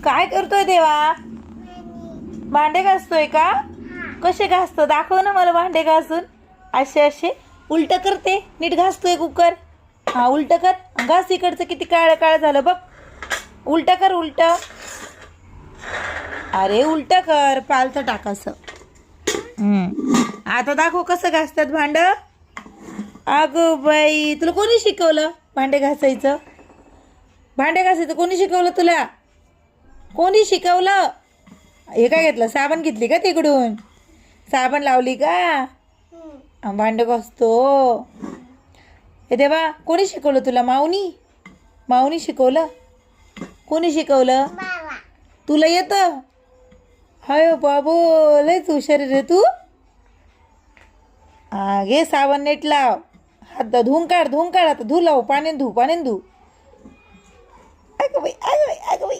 काय करतोय देवा? भांडे घासतोय का? कसे घासतो दाखव ना मला भांडे घासून. असे असे उलट करते. नीट घासतोय कुकर. हा उलट कर. घास इकडचं किती काळ काळ झालं बघ. उलट कर उलट. अरे उलट कर पालथं टाक असं. आता दाखव कसं घासतात भांड. अगं बाई तुला कोणी शिकवलं भांडे घासायचं? भांडे घासायचं कोणी शिकवलं तुला? कोणी शिकवलं? हे काय घेतलं? साबण घेतली का तिकडून? साबण लावली का? भांडे घासतो. हे देवा कोणी शिकवलं तुला? माऊनी? माऊनी शिकवलं? कोणी शिकवलं? तुला येतं? हाय बाबू लयच हुशार रे तू. घे साबण नीट लाव. हात धुवून काढ आता धु लाव पाण्याने धु. अगं बाई